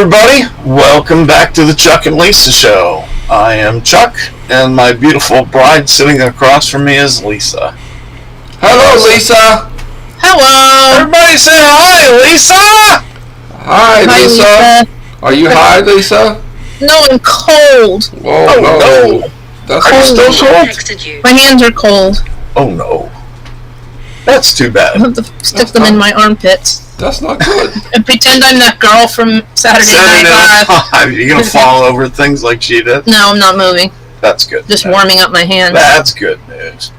everybody. Welcome back to the Chuck and Lisa Show. I am Chuck, and my beautiful bride sitting across from me is Lisa. Hello, Lisa. Hello. Everybody say hi, Lisa. Hi, Lisa. Are you high, Lisa? No, I'm cold. Oh, no. That's Are you still cold? My hands are cold. Oh, no. That's too I bad. have to stick them in my armpits That's not good. and pretend I'm that girl from Saturday Night Live. You're going to fall over things like she did? No, I'm not moving. That's good. Just warming up my hands. That's good news.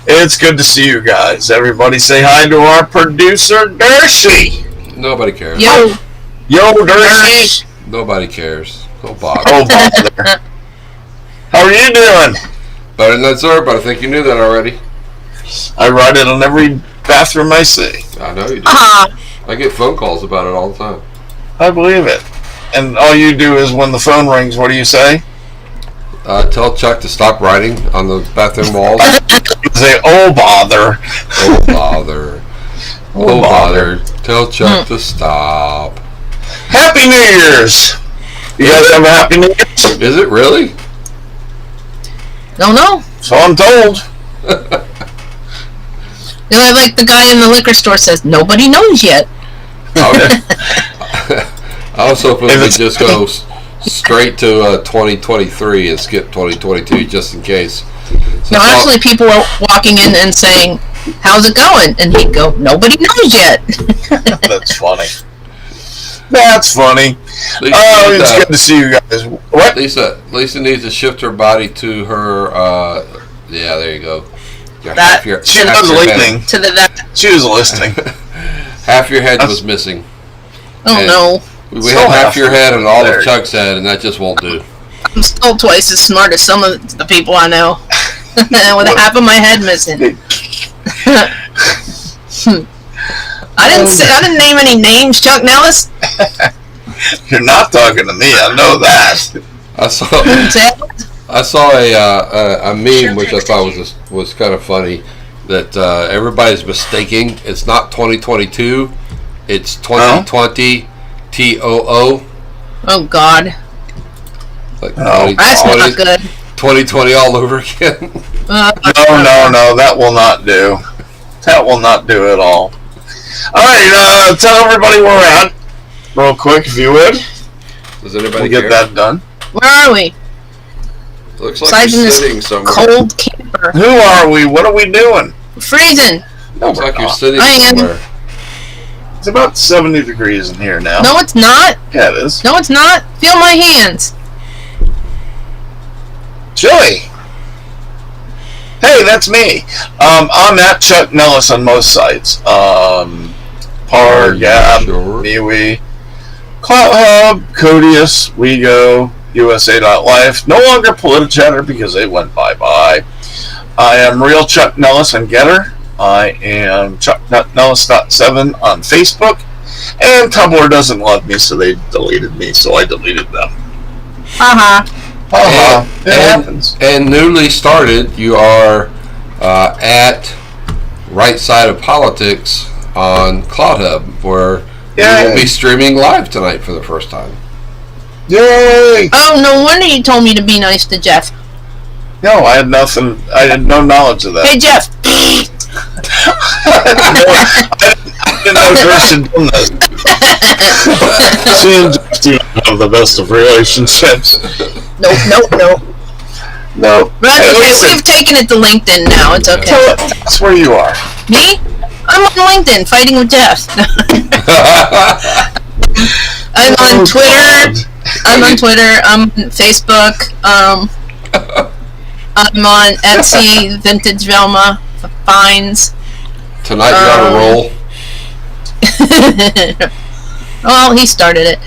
It's good to see you guys. Everybody say hi to our producer, Dershie. Nobody cares. Yo, Dershie. Nobody cares. No bother. Oh, bother. How are you doing? Better than that, sir, but I think you knew that already. I write it on every bathroom I see. I know you do. uh-huh. I get phone calls about it all the time. I believe it. And all you do is when the phone rings, what do you say? Tell Chuck to stop writing on the bathroom walls. You say, oh, bother. Oh, bother. Oh, bother. Tell Chuck to stop. Happy New Year's. You guys have a Happy New Year's? Is it really? No. So I'm told. You know, like the guy in the liquor store says, nobody knows yet. I was hoping we could just go straight to 2023 and skip 2022 just in case. No, actually, people were walking in and saying, how's it going? And he'd go, nobody knows yet. That's funny. That's funny. It's good to see you guys. What? Lisa needs to shift her body to her. Yeah, there you go. She was listening. To the that. She was listening. Half your head was missing. Oh, And no. We had half your head and all of Chuck's head, and that just won't do. I'm still twice as smart as some of the people I know. With half of my head missing. I didn't name any names, Chuck Nellis. You're not talking to me. I know that. I saw a meme which I thought was kind of funny that everybody's mistaking. It's not 2022. It's 2020 TOO. Oh God. Like that's not good. 2020 all over again. No. That will not do. That will not do at all. All right. Tell everybody where we're at, real quick, if you would. Does anybody get that done? Where are we? Looks like you're sitting somewhere. Cold camper. Who are we? What are we doing? Freezing. Looks like you're sitting somewhere. It's about 70 degrees in here now. No, it's not. Yeah, it is. No, it's not. Feel my hands. Chilly. Hey, that's me. I'm at Chuck Nellis on most sites. Par, Gab, MeWe, Clout Hub, Codius, WeGo, USA.life. No longer Politichatter because they went bye-bye. I am Real Chuck Nellis on Getter. I am ChuckNellis.7 on Facebook. And Tumblr doesn't love me, so they deleted me, so I deleted them. It happens. And newly started, you are at Right Side of Politics on Clout Hub, where we will be streaming live tonight for the first time. Yay! Oh, no wonder you told me to be nice to Jeff. No, I had nothing. I had no knowledge of that. Hey, Jeff. I didn't know Chris had done that. She and Jeff do not have the best of relationships. Nope. No. Right, we've taken it to LinkedIn now. It's okay. That's where you are. Me? I'm on LinkedIn fighting with Jeff. I'm on Twitter. I'm on Facebook. I'm on Etsy, Vintage Velma, Finds. Tonight you're on a roll. Well, he started it.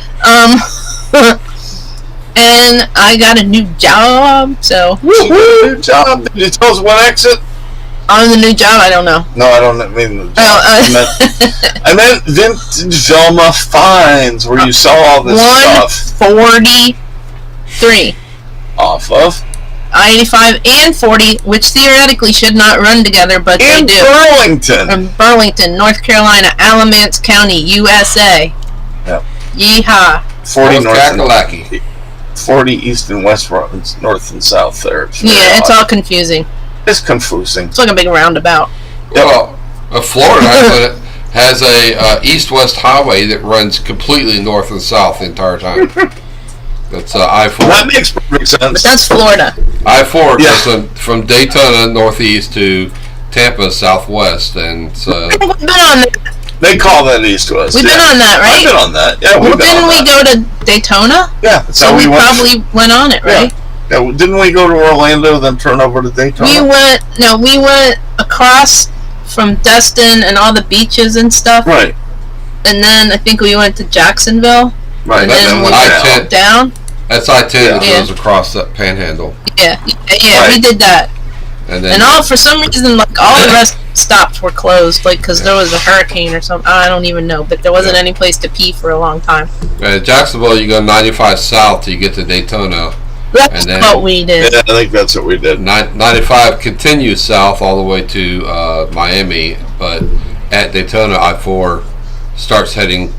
And I got a new job, so. Woohoo! New job. Did you tell us what exit? On the new job, I don't know. No, I don't mean the job. I meant Vintage Velma Finds, where you sell all this stuff. 143. Off of? I-85 and 40, which theoretically should not run together, but they do. Burlington. From Burlington, North Carolina, Alamance County, USA. Yep. Yeehaw. 40 north Kakalaki. and 40 east and west roads, north and south there. It's all confusing. It's confusing. It's like a big roundabout. Well, Florida has a east-west highway that runs completely north and south the entire time. That's I-4. That makes perfect sense. But that's Florida. I-4 goes from Daytona northeast to Tampa southwest, and We've been on that. They call that east-west. We've been on that, right? I've been on that. Yeah, well, didn't we go to Daytona? Yeah, that's so how we went. probably went on it, right? Yeah, didn't we go to Orlando, then turn over to Daytona? We went across from Destin and all the beaches and stuff. Right. And then I think we went to Jacksonville. Right. And then we went down. That's I-10 that goes across that panhandle. Yeah, right. We did that. And for some reason, like all the rest stops were closed, like because there was a hurricane or something. I don't even know, but there wasn't any place to pee for a long time. Jacksonville, you go 95 south till you get to Daytona. That's what we did. Yeah, I think that's what we did. 95 continues south all the way to Miami, but at Daytona, I-4 starts heading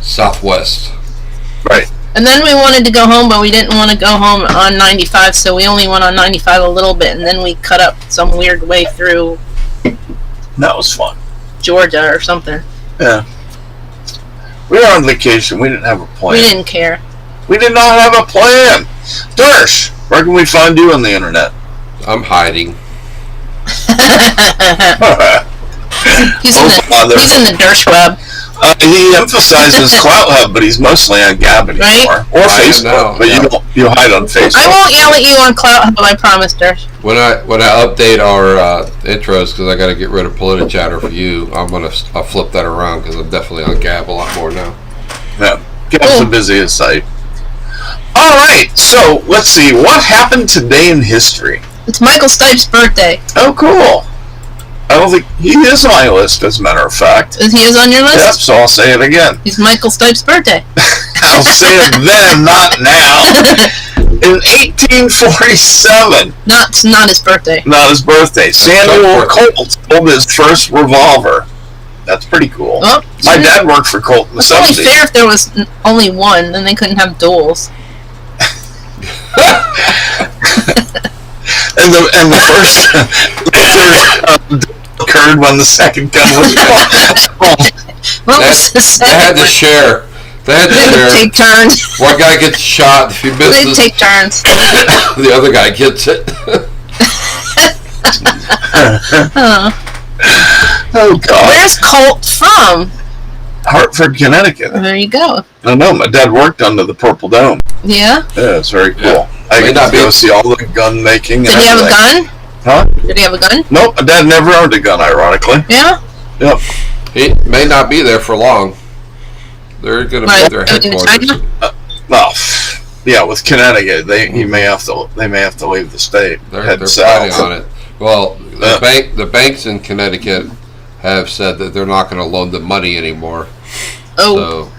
southwest. Right. And then we wanted to go home, but we didn't want to go home on 95, so we only went on 95 a little bit, and then we cut up some weird way through. That was fun. Georgia or something. Yeah. We were on vacation. We didn't have a plan. We didn't care. We did not have a plan. Dersh, where can we find you on the internet? I'm hiding. He's in the Dersh web. He emphasizes Clout Hub, but he's mostly on Gab anymore. Or Facebook, but you hide on Facebook. I won't yell at you on Clout Hub, I promise, Dersh. When I update our intros, because I got to get rid of PolitiChatter for you, I'll flip that around because I'm definitely on Gab a lot more now. Yeah, Gab's the busiest site. All right, so let's see what happened today in history. It's Michael Stipe's birthday. Oh, cool. I don't think he is on my list, as a matter of fact. He is on your list? Yep, so I'll say it again. He's Michael Stipe's birthday. I'll say it then, not now. In 1847. Not his birthday. Not his birthday. Samuel Colt sold his first revolver. That's pretty cool. Oh, my dad worked for Colt in the 70s. It's only fair if there was only one, then they couldn't have duels. and the first occurred when the second gun was called. They had to share. They had to take turns. One guy gets shot. If he misses, they take turns. The other guy gets it. Oh God! Where's Colt from? Hartford, Connecticut. There you go. I know. My dad worked under the Purple Dome. Yeah. Yeah, it's very cool. Yeah. I got to go see all the gun making. Did he have a gun? Huh? Did he have a gun? Nope. My dad never owned a gun. Ironically. Yeah. Yep. He may not be there for long. They're going to be their headquarters. Well, yeah, with Connecticut, they may have to leave the state. They're planning on it. Well, the banks in Connecticut have said that they're not going to loan them money anymore. Oh, so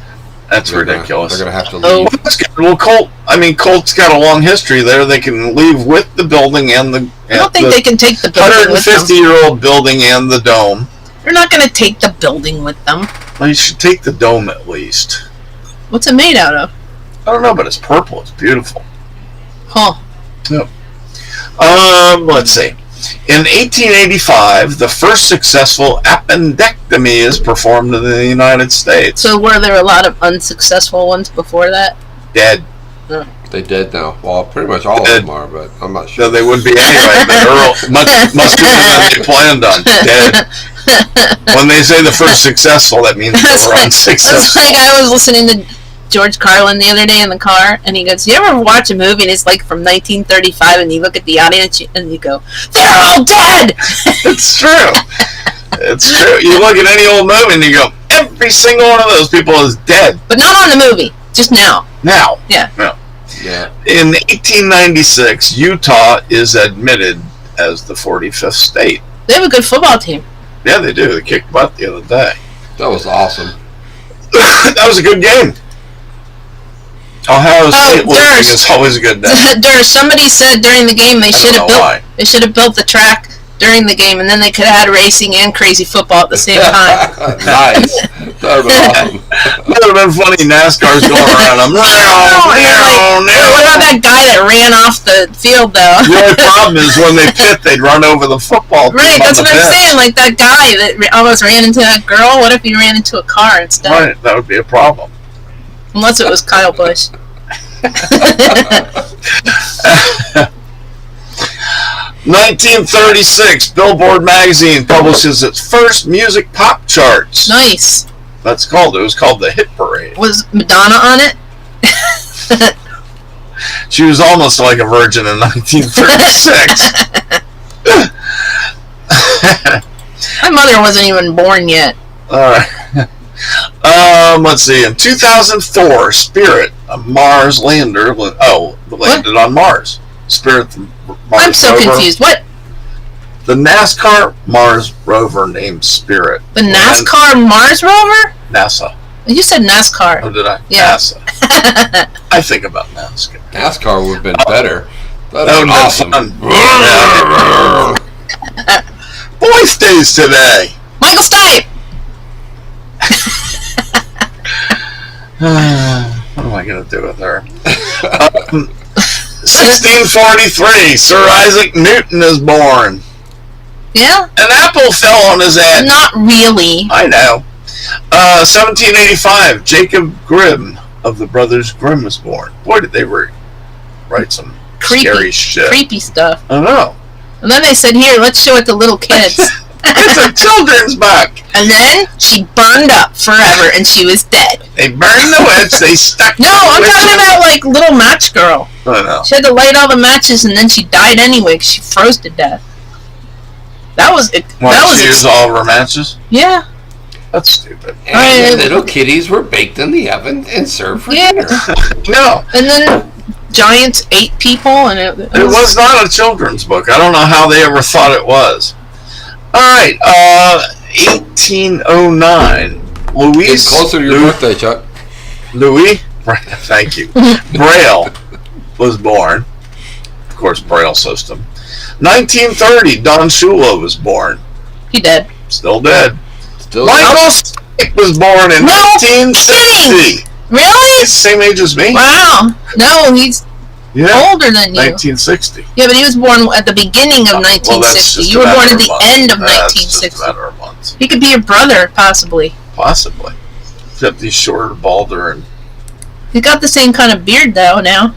that's ridiculous. They're going to have to leave. Oh, that's good. Well, Colt's got a long history there. They can leave with the building and the. I don't think they can take the building with them. 150-year-old building and the dome. They're not going to take the building with them. Well, you should take the dome at least. What's it made out of? I don't know, but it's purple. It's beautiful. Huh. Yep. Let's see. In 1885, the first successful appendectomy is performed in the United States. So were there a lot of unsuccessful ones before that? Dead. Oh. They dead now. Well, pretty much all of them are, but I'm not sure. No, they would be anyway, but Earl, much sooner than they planned on. Dead. When they say the first successful, that means they were unsuccessful. It's like I was listening to George Carlin the other day in the car, and he goes, "You ever watch a movie and it's like from 1935, and you look at the audience and you go, they're all dead." It's true. It's true. You look at any old movie and you go, every single one of those people is dead. But not on the movie, just now. Now. Yeah. Yeah. In 1896, Utah is admitted as the 45th state. They have a good football team. Yeah, they do. They kicked butt the other day. That was awesome. That was a good game. Ohio State losing is always a good day. Somebody said during the game they should have built the track during the game, and then they could have had racing and crazy football at the same time. Nice. That would be awesome. That would have been funny. NASCAR's going around them. What about that guy that ran off the field, though? The only problem is when they pit, they'd run over the football team. Right, that's on what the I'm pit. saying. Like that guy that almost ran into that girl. What if he ran into a car instead? Right, that would be a problem. Unless it was Kyle Busch. 1936, Billboard magazine publishes its first music pop charts. Nice. That's called. It was called the Hit Parade. Was Madonna on it? She was almost like a virgin in 1936. My mother wasn't even born yet. All right. Let's see. In 2004, Spirit, a Mars lander, landed on Mars. Spirit, the Mars I'm so rover. confused. What? The NASCAR Mars rover named Spirit. The NASCAR Mars rover? NASA. You said NASCAR. Oh, did I? Yeah. NASA. I think about NASCAR. NASCAR would have been better. That That would would have been fun. Boys Days today. Michael Stipe. What am I going to do with her? 1643, Sir Isaac Newton is born. Yeah? An apple fell on his head. Not really. I know. 1785, Jacob Grimm of the Brothers Grimm was born. Boy, did they write some scary shit. Creepy stuff. I know. And then they said, here, let's show it to little kids. It's a children's book. And then she burned up forever and she was dead. They burned the witch. They stuck. No, I'm talking about like Little Match Girl. I know. She had to light all the matches and then she died anyway because she froze to death. That was it. Why That did was she use all of her matches? Yeah. That's stupid. And the little kitties were baked in the oven and served for Yeah. dinner. No. And then giants ate people and it was not a children's book. I don't know how they ever thought it was. All right. 1809. Louis. It's closer to your birthday, Chuck. Louis. Thank you. Braille was born. Of course, Braille system. 1930. Don Shula was born. He dead. Still dead. Still Michael Stipe was born in 1960. Really? He's the same age as me. Wow. No, he's Yeah. older than you. 1960. Yeah, but he was born at the beginning of Well, that's 1960. just You were a matter born at of the months. end of That's 1960. just a matter of months. He could be your brother, possibly. Possibly. Except he's shorter, balder, and... He's got the same kind of beard, though, now.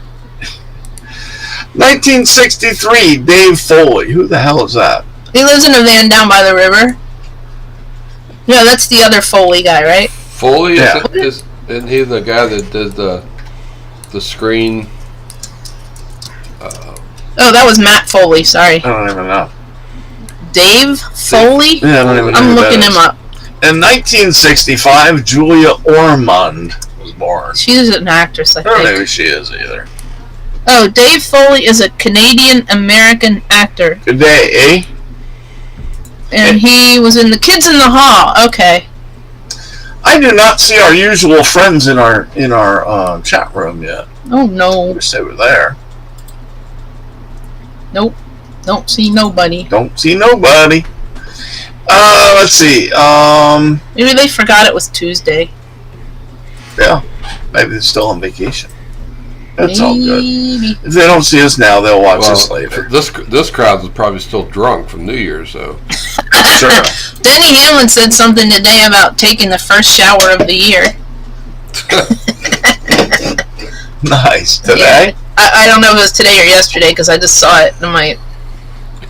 1963, Dave Foley. Who the hell is that? He lives in a van down by the river. No, that's the other Foley guy, right? Foley Yeah. isn't he the guy that does the screen? Oh, that was Matt Foley, sorry. I don't even know. Dave Foley? Yeah, I don't even know I'm who that looking is. him up. In 1965, Julia Ormond was born. She's an actress, I I don't know think. who she is either. Oh, Dave Foley is a Canadian-American actor. Good day, eh? And he was in The Kids in the Hall. Okay. I do not see our usual friends in our chat room yet. Oh, no. Wish they were there. Nope. Don't see nobody. Don't see nobody. Let's see. Maybe they forgot it was Tuesday. Yeah, maybe they're still on vacation. That's all good. Maybe. If they don't see us now, they'll watch us Well, later. this crowd is probably still drunk from New Year's, so Sure. Denny Hamlin said something today about taking the first shower of the year. Nice. Today? I don't know if it was today or yesterday because I just saw it in my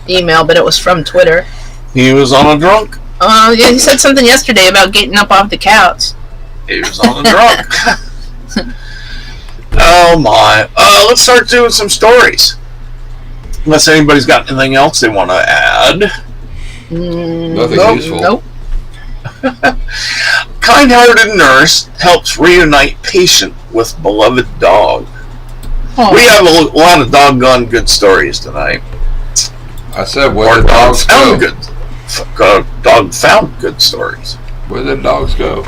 email, but it was from Twitter. He was on a drunk. Yeah, he said something yesterday about getting up off the couch. He was on a drunk. Oh my. Let's start doing some stories. Unless anybody's got anything else they want to add. nothing Nope. useful. Nope. Kind-hearted nurse helps reunite patient with beloved dog. Oh. We have a lot of doggone good stories tonight. I said, where Or the dogs found go? good. Dog found good stories. Where the dogs go?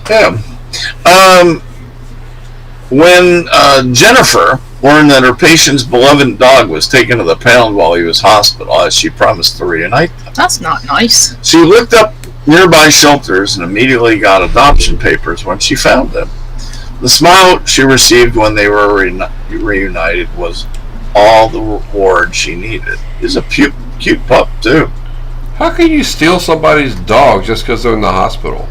Yeah. When Jennifer learned that her patient's beloved dog was taken to the pound while he was hospitalized. She promised to reunite them. That's not nice. She looked up nearby shelters and immediately got adoption papers when she found them. The smile she received when they were reunited was all the reward she needed. He's a cute pup, too. How can you steal somebody's dog just because they're in the hospital?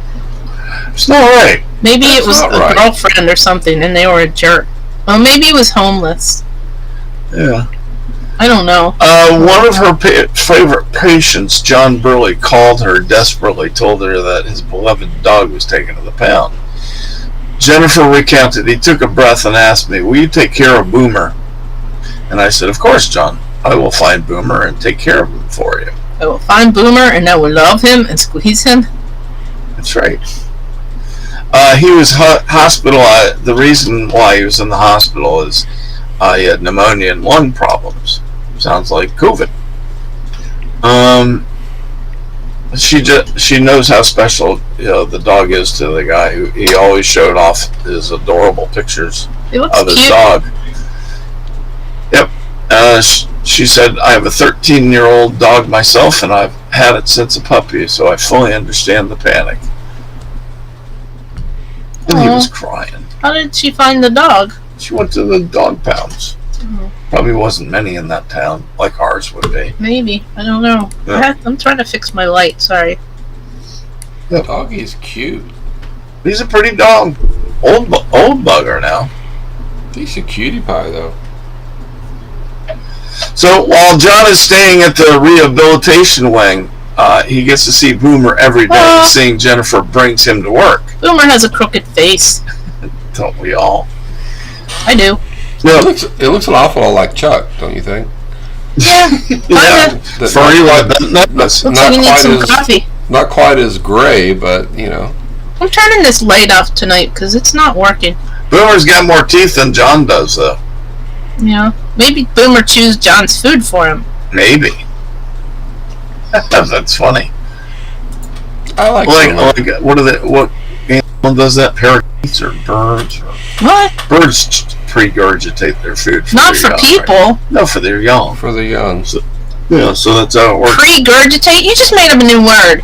It's not right. Maybe That's it was not a right. girlfriend or something and they were a jerk. Well, maybe he was homeless. Yeah. I don't know. One of her favorite patients, John Burley, called her desperately, told her that his beloved dog was taken to the pound. Jennifer recounted, he took a breath and asked me, will you take care of Boomer? And I said, of course, John. I will find Boomer and take care of him for you. I will find Boomer and I will love him and squeeze him. That's right. He was hospitalized. The reason why he was in the hospital is he had pneumonia and lung problems. Sounds like COVID. She knows how special the dog is to the guy. Who he always showed off his adorable pictures of his dog. Yep. She said, I have a 13-year-old dog myself, and I've had it since a puppy, so I fully understand the panic. And he was crying. How did she find the dog? She went to the dog pounds. Probably wasn't many in that town, like ours would be. Maybe. I don't know. Yeah. I'm trying to fix my light. Sorry. Yep. Doggy's cute. He's a pretty dog. Old bugger now. He's a cutie pie, though. So while John is staying at the rehabilitation wing, he gets to see Boomer every day. Seeing Jennifer brings him to work. Boomer has a crooked face. Don't we all? I do. Yeah. It looks an awful lot like Chuck, don't you think? Yeah. Yeah. Furry like that. Looks like he needs some coffee. Not quite as gray, but you know. I'm turning this light off tonight because it's not working. Boomer's got more teeth than John does, though. Yeah. Maybe Boomer chews John's food for him. Maybe. That's funny. I like what animal does that? Parakeets or birds? What? Birds regurgitate their food. Not for people. Right? No, for their young. For the young. So that's how it works. Regurgitate? You just made up a new word.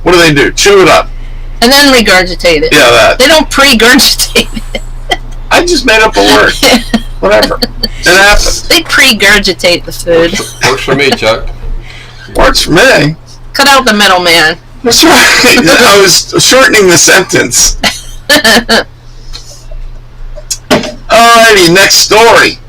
What do? Chew it up. And then regurgitate it. Yeah, that. They don't pre-gurgitate it. I just made up a word. Whatever. It happens. They pre-gurgitate the food. Works for me, Chuck. Works for me. Cut out the middleman. That's right. I was shortening the sentence. Alrighty, next story.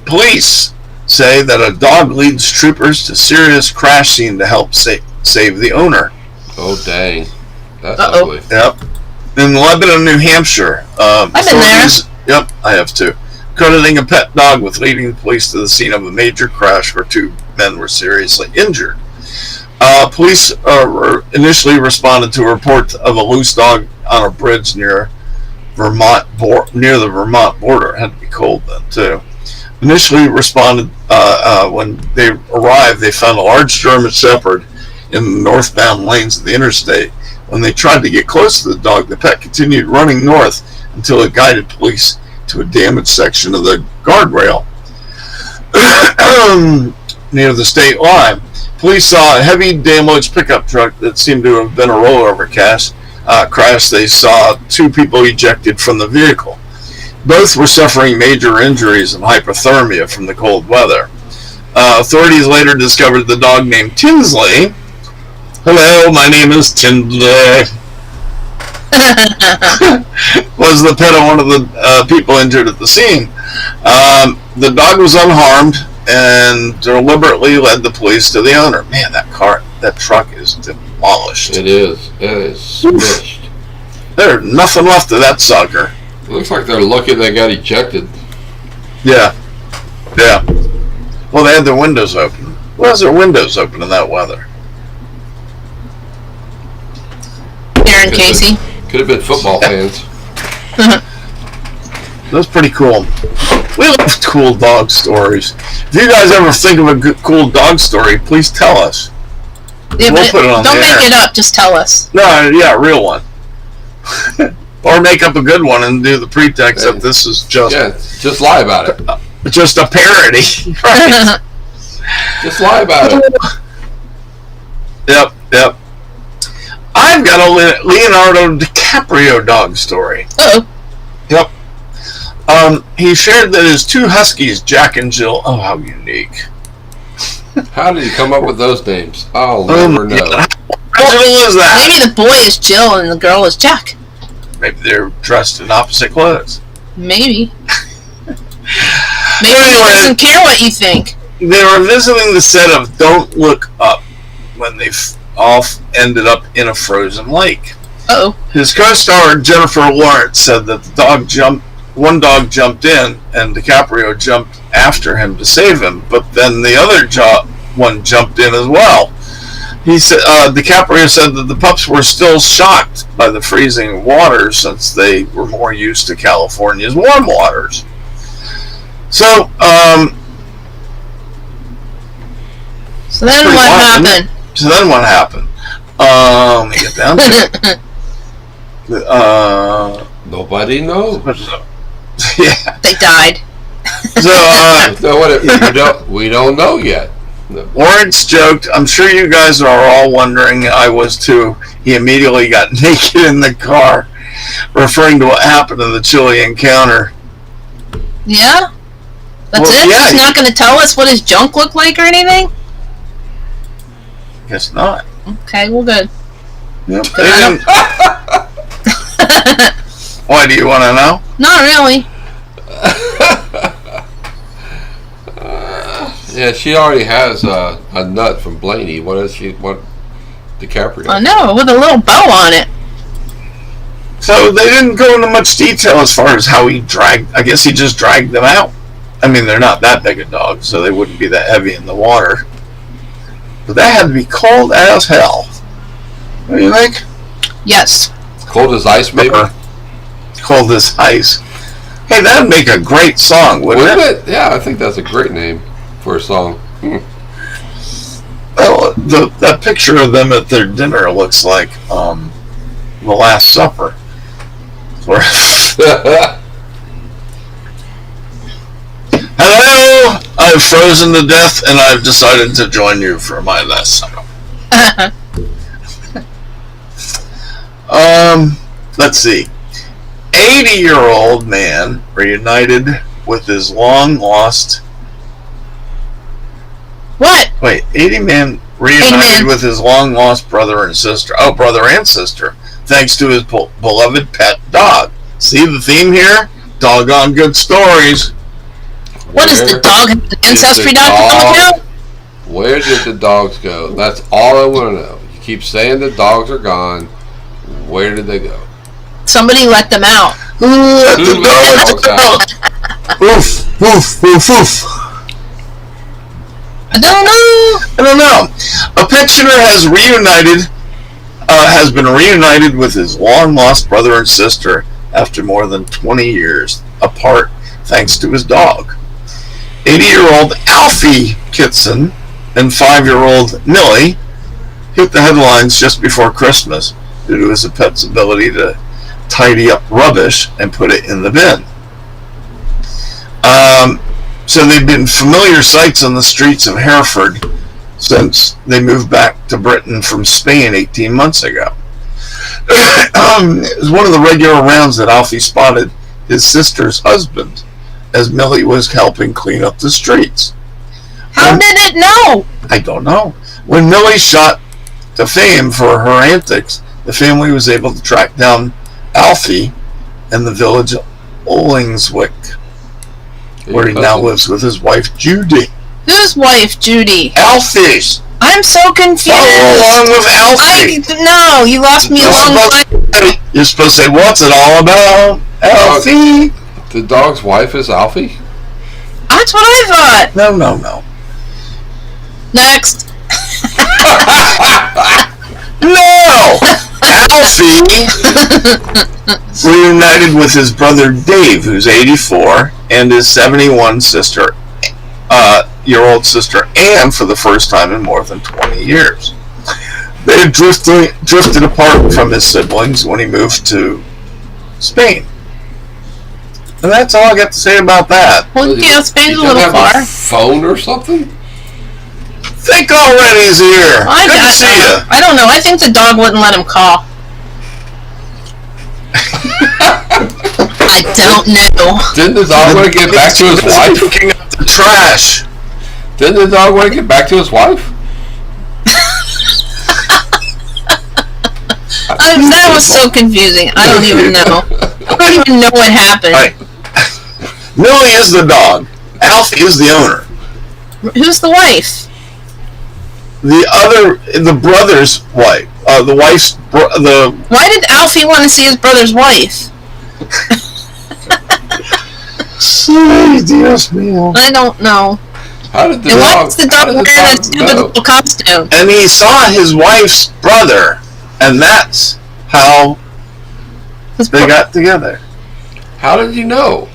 Police say that a dog leads troopers to serious crash scene to help save the owner. Oh, dang. That's ugly. Yep. In Lebanon, New Hampshire. I've been there. Yep, I have too. Crediting a pet dog with leading police to the scene of a major crash where two men were seriously injured. Police initially responded to a report of a loose dog on a bridge near the Vermont border. It had to be cold then too. Initially responded when they arrived, they found a large German Shepherd in the northbound lanes of the interstate. When they tried to get close to the dog, the pet continued running north until it guided police to a damaged section of the guardrail near the state line. Police saw a heavy damaged pickup truck that seemed to have been a rollover crash. They saw two people ejected from the vehicle. Both were suffering major injuries and hypothermia from the cold weather. Authorities later discovered the dog named Tinsley. Hello, my name is Tinsley. Was the pet of one of the people injured at the scene. The dog was unharmed and deliberately led the police to the owner. Man, that truck is demolished. It is. It is smashed. There's nothing left of that sucker. It looks like they're lucky they got ejected. Yeah. Yeah. Well, they had their windows open. Why is their windows open in that weather? Aaron Casey. Could have been football fans. That's pretty cool. We love cool dog stories. If you guys ever think of a good, cool dog story, please tell us. Yeah, we'll put it on don't the make air. it up. Just tell us. No, yeah, real one. Or make up a good one and do the pretext that this is just lie about it. Just a parody. Right? Just lie about it. Yep. I've got a Leonardo DiCaprio dog story. Oh. Yep. He shared that his two huskies, Jack and Jill. Oh, how unique! How did he come up with those names? I'll never know. How original is that? Maybe the boy is Jill and the girl is Jack. Maybe they're dressed in opposite clothes. Maybe. Maybe he doesn't care what you think. They were visiting the set of Don't Look Up when they all ended up in a frozen lake. Uh-oh. His co-star Jennifer Lawrence said that one dog jumped in and DiCaprio jumped after him to save him, but then the other one jumped in as well. He said DiCaprio said that the pups were still shocked by the freezing water since they were more used to California's warm waters. So then what happened? So then what happened? Let me get down to it. Nobody knows. Yeah. They died. So we don't know yet. Lawrence joked, "I'm sure you guys are all wondering. I was too." He immediately got naked in the car, referring to what happened in the chilly encounter. Yeah? That's it? Yeah, He's not going to tell us what his junk looked like or anything? Guess not. Okay, well, good. Yep. Why, do you want to know? Not really. Yeah, she already has a nut from Blaney. What DiCaprio? I know, with a little bow on it. So they didn't go into much detail as far as how he dragged. I guess he just dragged them out. I mean, they're not that big a dog, so they wouldn't be that heavy in the water. But that had to be cold as hell. What do you think? Yes. Cold as ice, maybe? Cold as ice. Hey, that'd make a great song, wouldn't it? Yeah, I think that's a great name for a song. Well, that picture of them at their dinner looks like The Last Supper. Hello, I've frozen to death and I've decided to join you for my last supper. Let's see. 80-year-old man reunited with his long-lost... What? Wait, 80 man reunited with his long-lost brother and sister. Oh, brother and sister. Thanks to his beloved pet dog. See the theme here? Doggone good stories. What is the dog? The ancestry.com? Where did the dogs go? That's all I want to know. You keep saying the dogs are gone. Where did they go? Somebody let them out. Who let the dogs out? Woof, woof, woof, woof. I don't know. A pensioner has been reunited with his long-lost brother and sister after more than 20 years apart, thanks to his dog. 80-year-old Alfie Kitson and 5-year-old Millie hit the headlines just before Christmas due to his pet's ability to tidy up rubbish and put it in the bin. So they've been familiar sights on the streets of Hereford since they moved back to Britain from Spain 18 months ago. It was one of the regular rounds that Alfie spotted his sister's husband as Millie was helping clean up the streets. How did it know? I don't know. When Millie shot to fame for her antics, the family was able to track down Alfie in the village of Ollingswick, where he now lives with his wife Judy. Whose wife, Judy? Alfie's. I'm so confused. Follow along with Alfie. No, you lost me along the way. You're supposed to say, what's it all about, Alfie? The dog's wife is Alfie? That's what I thought. No. Next. No! Alfie reunited with his brother Dave, who's 84, and his 71-year-old sister Anne for the first time in more than 20 years. They had drifted apart from his siblings when he moved to Spain. And that's all I got to say about that. Well, yeah, Spain's a little far. A phone or something? Think already he's here. Good to see you. I don't know. I think the dog wouldn't let him call. I don't know. Didn't the dog want to get back to his wife? Picking up the trash. Didn't the dog want to get back to his wife? That was so confusing. I don't even know. I don't even know what happened. Right. Millie is the dog. Alfie is the owner. Who's the wife? The brother's wife. The wife's Why did Alfie want to see his brother's wife? Dios mío. I don't know. How did the and dog? what's the dog wearing that stupid little costume? And he saw his wife's brother, and that's how they got together. How did you know?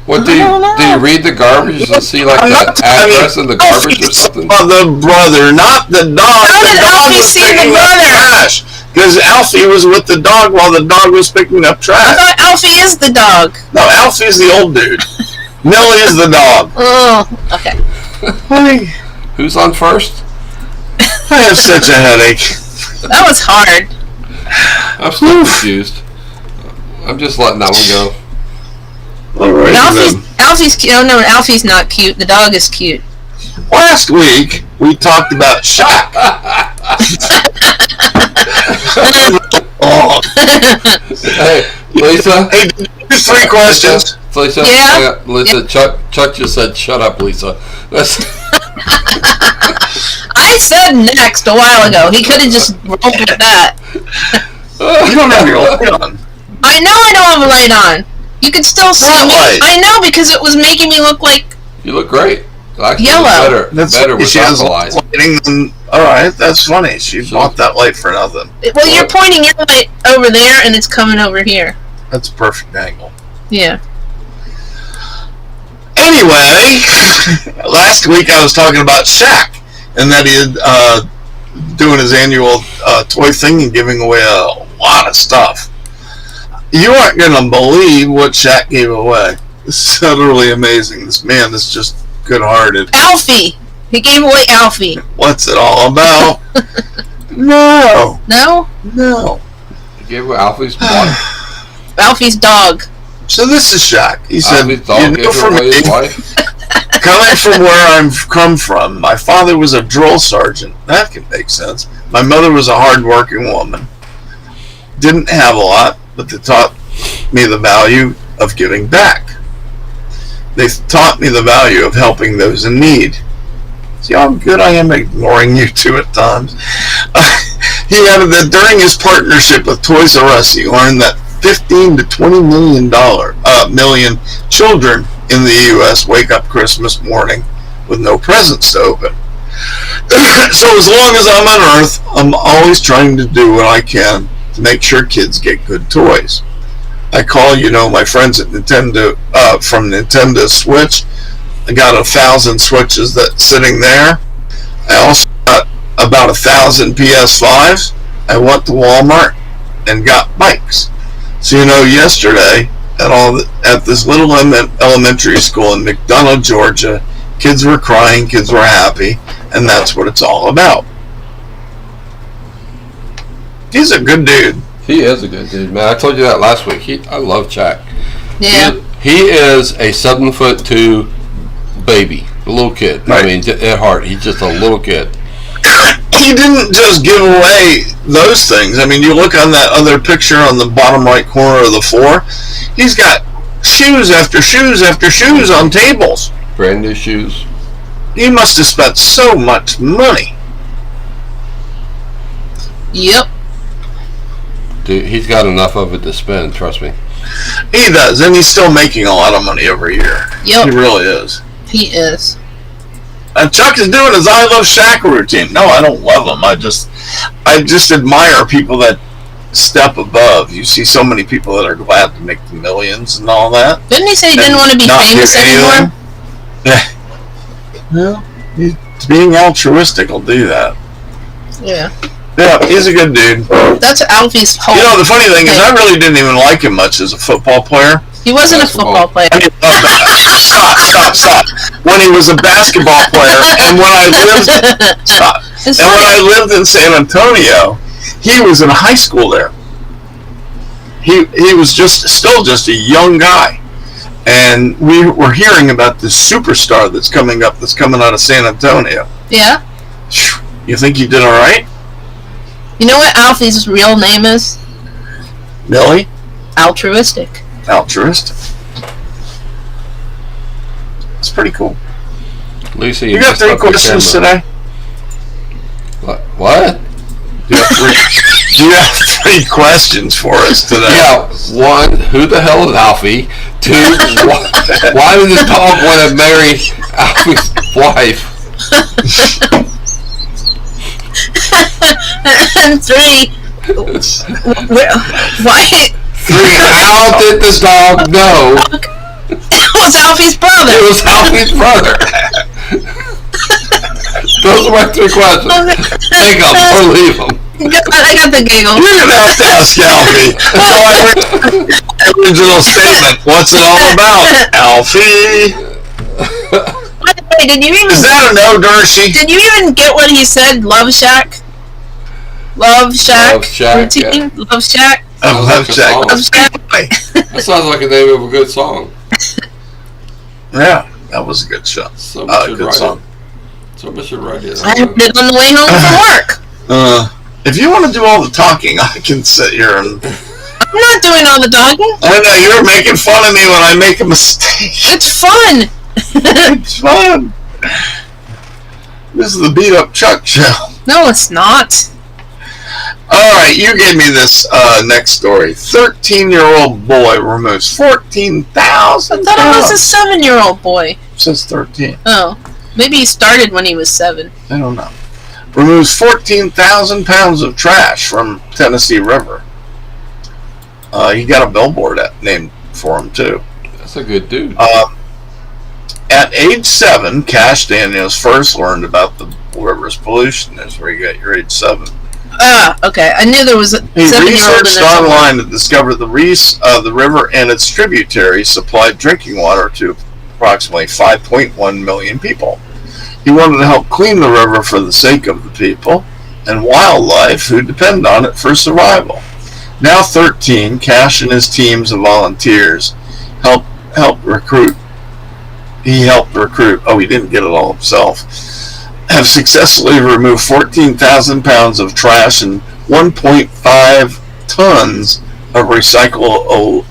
What did don't know. you read the garbage and see like that address in the garbage or something? The brother, not the dog. How did Alfie see the brother? Because Alfie was with the dog while the dog was picking up I trash. thought Alfie is the dog. No, Alfie's the old dude. Millie is the dog. Oh, okay. Who's on first? I have such a headache. That was hard. I'm still confused. I'm just letting that one go. Alright, Alfie's cute. Oh no, Alfie's not cute. The dog is cute. last week we talked about Shaq. Hey, Lisa. Hey, 3 questions. Lisa, Yeah. Lisa, Chuck just said, "Shut up, Lisa." I said next a while ago. He could have just rolled with that. You don't have your light on. I know I don't have a light on. You could still see me. Light. I know, because it was making me look like You look great. Actually, yellow. Better with she has alkalized. lighting than, all right, that's funny. She bought that light for nothing. Well, you're pointing your light over there, and it's coming over here. That's a perfect angle. Yeah. Anyway, last week I was talking about Shaq and that he had doing his annual toy thing and giving away a lot of stuff. You aren't going to believe what Shaq gave away. It's utterly amazing. This man is just good-hearted. Alfie! He gave away Alfie. What's it all about? No. No? No. You gave her Alfie's wife. Alfie's dog. So this is Shaq. He said, Alfie's dog you know, gave her for away me, his wife. coming from where I've come from, my father was a drill sergeant. That can make sense. My mother was a hard-working woman. Didn't have a lot, but they taught me the value of giving back. They taught me the value of helping those in need. See how good I am ignoring you two at times? He added that during his partnership with Toys R Us, he learned that 15 to 20 million children in the U.S. wake up Christmas morning with no presents to open. So as long as I'm on Earth, I'm always trying to do what I can to make sure kids get good toys. I call, my friends at Nintendo, from Nintendo Switch. I got 1,000 Switches that's sitting there. I also got about 1,000 PS5s. I went to Walmart and got bikes. So yesterday at this little elementary school in McDonough, Georgia, kids were crying, kids were happy, and that's what it's all about. He's a good dude. He is a good dude, man. I told you that last week. I love Shaq. Yeah. He is a 7'2" baby, a little kid. Right. I mean, at heart, he's just a little kid. He didn't just give away those things. I mean, you look on that other picture on the bottom right corner of the floor, he's got shoes after shoes after shoes on tables. Brand new shoes. He must have spent so much money. Yep. Dude, he's got enough of it to spend, trust me. He does, and he's still making a lot of money every year. Yep. He really is. He is. And Chuck is doing his I Love Shaq routine. No, I don't love him. I just admire people that step above. You see so many people that are glad to make the millions and all that. Didn't he say he didn't want to be Not famous do anything. anymore? Well, being altruistic will do that. Yeah. Yeah, he's a good dude. That's Alfie's whole. You know, the funny thing is, I really didn't even like him much as a football player. He wasn't a football player. I mean, stop. When he was a basketball player, and when I lived in San Antonio, he was in high school there. He was still just a young guy, and we were hearing about this superstar that's coming out of San Antonio. Yeah. You think he did all right? You know what Alfie's real name is? Millie? Altruistic. Altruistic. It's pretty cool. Lisa, you got 3 questions today? What? Do you have 3 questions for us today? Yeah. 1, who the hell is Alfie? 2, why did the dog want to marry Alfie's wife? And 3, why? 3, how did the dog know? It was Alfie's brother. It was Alfie's brother. Those are my 3 questions. Take them or leave them. I got the giggle. You're going to have to ask Alfie. Original statement. What's it all about, Alfie? Wait, did you even? Is that a no, Darcy? Did you even get what he said? Love Shack. Love Shack. Love Shack. Routine. Yeah. Love Shack. Love Shack. Love Shack. That sounds like the name of a good song. Yeah, that was a good show. Somebody should good write song. it. Somebody should write it. I heard it on the way home from work. If you want to do all the talking, I can sit here and. I'm not doing all the talking. I know you're making fun of me when I make a mistake. It's fun. It's fun. This is the beat up Chuck show. No, it's not. All right, you gave me this next story. 13-year-old boy removes 14,000 I thought it was a 7-year-old boy. It says 13. Oh, maybe he started when he was 7. I don't know. Removes 14,000 pounds of trash from Tennessee River. He got a billboard named for him, too. That's a good dude. At age 7, Cash Daniels first learned about the river's pollution. That's where you got your age 7. Okay. I knew there was a 7-year-old He in there researched somewhere. online to discover the river and its tributaries supplied drinking water to approximately 5.1 million people. He wanted to help clean the river for the sake of the people and wildlife who depend on it for survival. Now 13, Cash and his teams of volunteers helped recruit. He helped recruit. Oh, he didn't get it all himself. Have successfully removed 14,000 pounds of trash and 1.5 tons of recyclable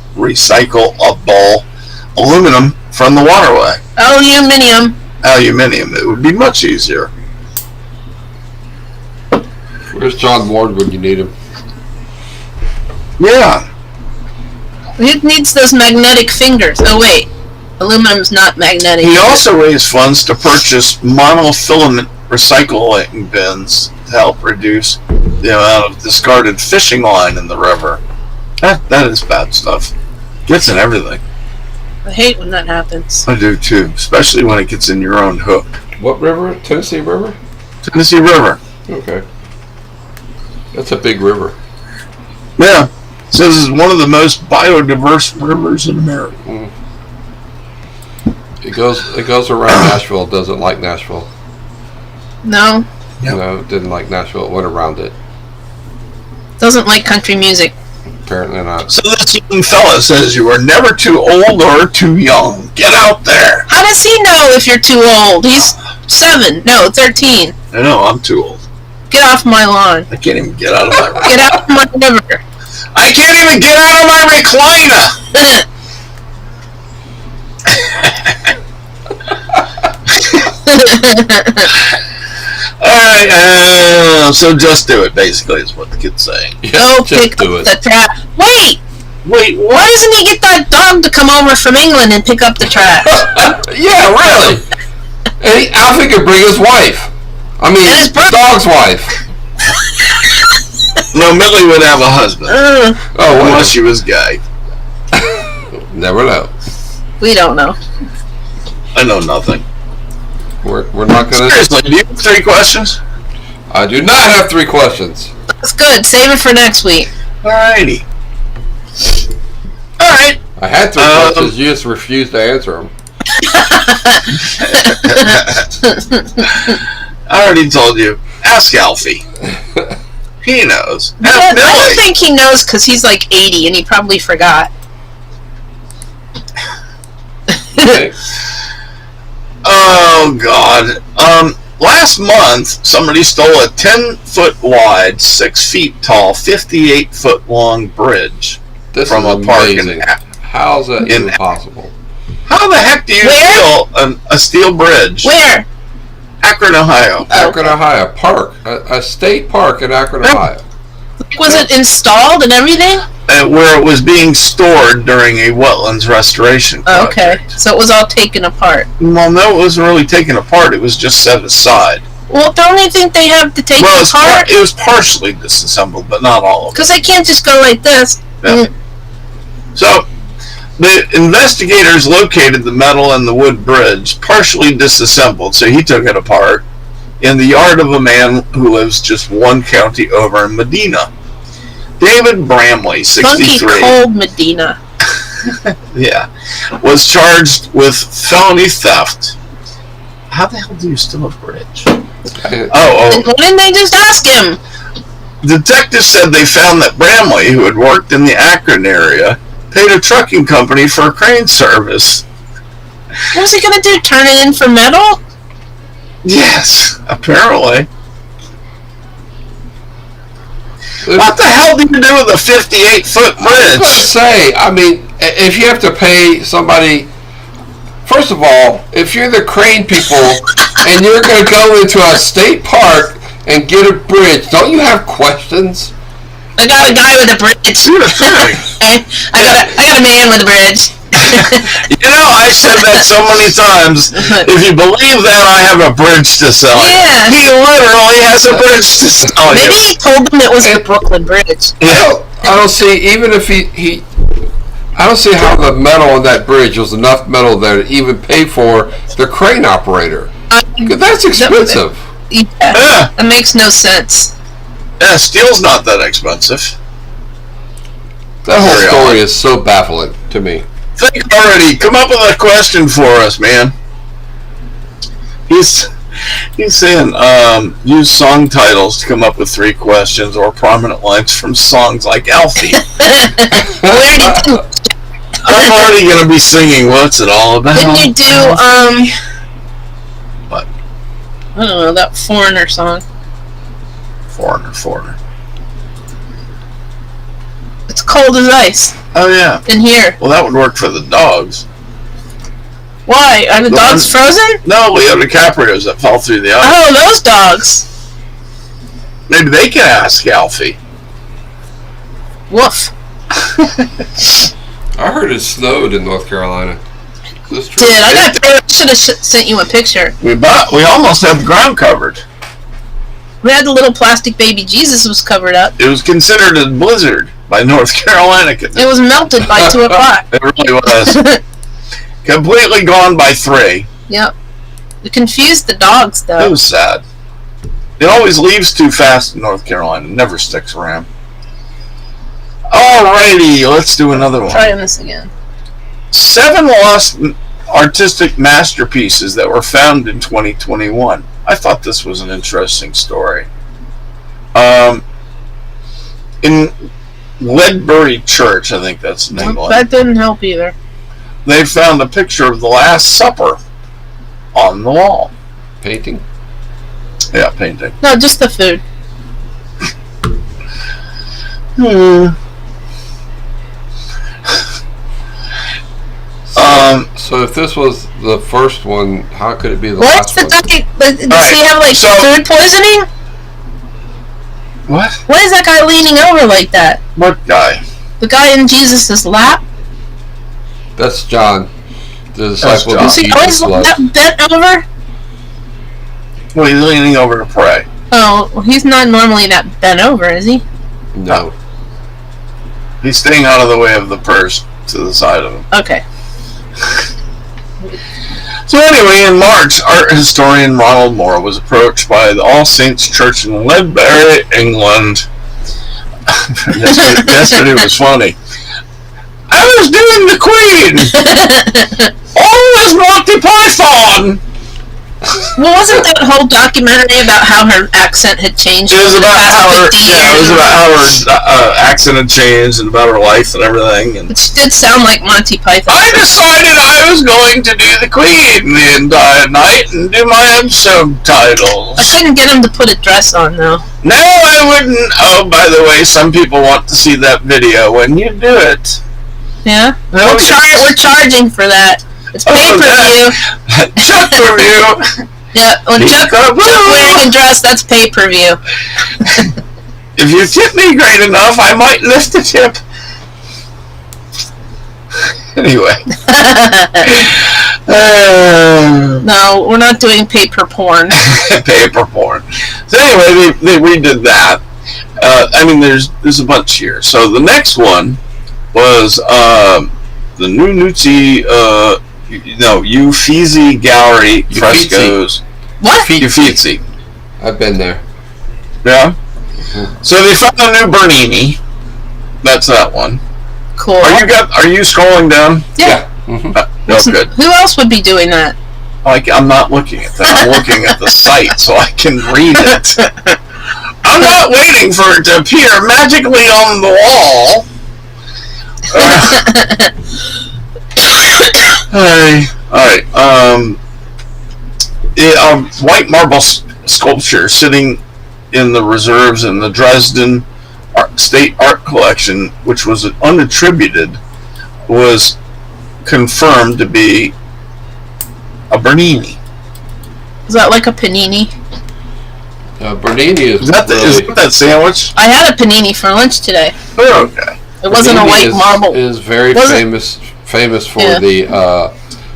aluminum from the waterway. Aluminium. It would be much easier. Where's John Ward when you need him? Yeah. It needs those magnetic fingers. Oh, wait. Aluminum's not magnetic. He also raised funds to purchase monofilament recycling bins to help reduce the amount of discarded fishing line in the river. That is bad stuff. Gets in everything. I hate when that happens. I do too, especially when it gets in your own hook. What river? Tennessee River? Tennessee River. Okay. That's a big river. Yeah. It says it's one of the most biodiverse rivers in America. Mm. It goes around Nashville. It doesn't like Nashville. No. Yep. No, it didn't like Nashville. It went around it. Doesn't like country music. Apparently not. So this young fella says you are never too old or too young. Get out there. How does he know if you're too old? He's 7. No, 13. I know, I'm too old. Get off my lawn. I can't even get out of my Get out of my river. I can't even get out of my recliner. Alright, so just do it, basically, is what the kid's saying. Yeah, Go just pick do up it. the trash. Wait! Wait, Why what? doesn't he get that dog to come over from England and pick up the trash? Yeah, really. And Alfie could bring his wife. I mean, And his brother. dog's wife. No, Millie would have a husband. Oh, Unless well, she was gay. never know. We don't know. I know nothing. We're not gonna. Seriously, do you have 3 questions? I do not have 3 questions. That's good. Save it for next week. Alrighty. Alright. I had 3 questions. You just refused to answer them. I already told you. Ask Alfie. He knows. I don't think he knows because he's like 80 and he probably forgot. Okay. Oh, God. Last month, somebody stole a 10-foot wide, 6 feet tall, 58-foot long bridge from a park in. How's that even possible? How the heck do you steal a steel bridge? Where? Akron, Ohio. Akron, Ohio. Park. A state park in Akron, Ohio. Was it installed and everything? Where it was being stored during a wetlands restoration project. Okay, so it was all taken apart. Well, no, it wasn't really taken apart. It was just set aside. Well, don't you think they have to take it apart? It was partially disassembled, but not all of it. Because they can't just go like this. Yeah. So, the investigators located the metal and the wood bridge, partially disassembled, so he took it apart, in the yard of a man who lives just 1 county over in Medina. David Bramley, 63. Funky cold Medina. Yeah. Was charged with felony theft. How the hell do you steal a bridge? Why didn't they just ask him? Detectives said they found that Bramley, who had worked in the Akron area, paid a trucking company for a crane service. What was he going to do, turn it in for metal? Yes, apparently. What the hell do you do with a 58-foot bridge? I was going to say, I mean, if you have to pay somebody, first of all, if you're the crane people and you're going to go into a state park and get a bridge, don't you have questions? I got a guy with a bridge. I got a man with a bridge. You know, I said that so many times. If you believe that, I have a bridge to sell. Yeah. He literally has a bridge to sell. Maybe he told them it was the Brooklyn Bridge. Yeah. I don't see, even if he I don't see how the metal on that bridge was enough metal there to even pay for the crane operator. That's expensive. Yeah. It makes no sense. Yeah, steel's not that expensive. That whole story is so baffling to me. Think already. Come up with a question for us, man. He's saying use song titles to come up with 3 questions or prominent lines from songs like Alfie. I'm already going to be singing What's It All About? Didn't you do, what? I don't know, that Foreigner song. Foreigner. It's cold as ice. Oh, yeah. In here. Well, that would work for the dogs. Why? Are the dogs frozen? No, Leo DiCaprio's that fell through the ice. Oh, those dogs. Maybe they can ask Alfie. Woof. I heard it snowed in North Carolina. Is this true? I should have sent you a picture. We almost had the ground covered. We had the little plastic baby Jesus was covered up. It was considered a blizzard by North Carolina. It was melted by 2 o'clock. It really was. Completely gone by 3. Yep. It confused the dogs, though. It was sad. It always leaves too fast in North Carolina. It never sticks around. Alrighty, let's do another one. Try this again. 7 lost artistic masterpieces that were found in 2021. I thought this was an interesting story. In Ledbury Church, I think that's in England. That didn't help either. They found a picture of the Last Supper on the wall. Painting? Yeah, painting. No, just the food. So if this was the first one, how could it be the last one? Does he have food poisoning? What? Why is that guy leaning over like that? What guy? The guy in Jesus' lap? That's John. The disciple. Is he always bent over? Well, he's leaning over to pray. Oh, well, he's not normally that bent over, is he? No. He's staying out of the way of the purse to the side of him. Okay. So anyway, in March, art historian Ronald Moore was approached by the All Saints Church in Ledbury, England. Yesterday was funny. I was doing the Queen. Always Monty Python. Well, wasn't that whole documentary about how her accent had changed? It was over the about past how her, 50 yeah, it was years? about how her accent had changed and about her life and everything. And Which did sound like Monty Python. I decided I was going to do the Queen the entire night and do my episode titles. I couldn't get him to put a dress on, though. No, I wouldn't. Oh, by the way, some people want to see that video when you do it. Yeah? Oh, We're charging for that. It's pay-per-view. Chuck review. Yeah, when Chuck wearing a dress, that's pay-per-view. If you tip me great enough, I might lift the tip. Anyway. No, we're not doing paper porn. Paper porn. So anyway, they redid that. I mean, there's a bunch here. So the next one was the new Nuzzi, Uffizi Gallery frescoes. What? Uffizi. I've been there. Yeah. Mm-hmm. So they found a new Bernini. That's that one. Cool. Are you scrolling down? Yeah. Mm-hmm. No, good. Who else would be doing that? I'm not looking at that. I'm looking at the site so I can read it. I'm not waiting for it to appear magically on the wall. Alright. White marble sculpture sitting in the reserves in the Dresden State Art Collection, which was unattributed, was confirmed to be a Bernini. Is that like a panini? Bernini is that that sandwich? I had a panini for lunch today. Oh, okay. It wasn't Bernini a white marble. Is very famous for the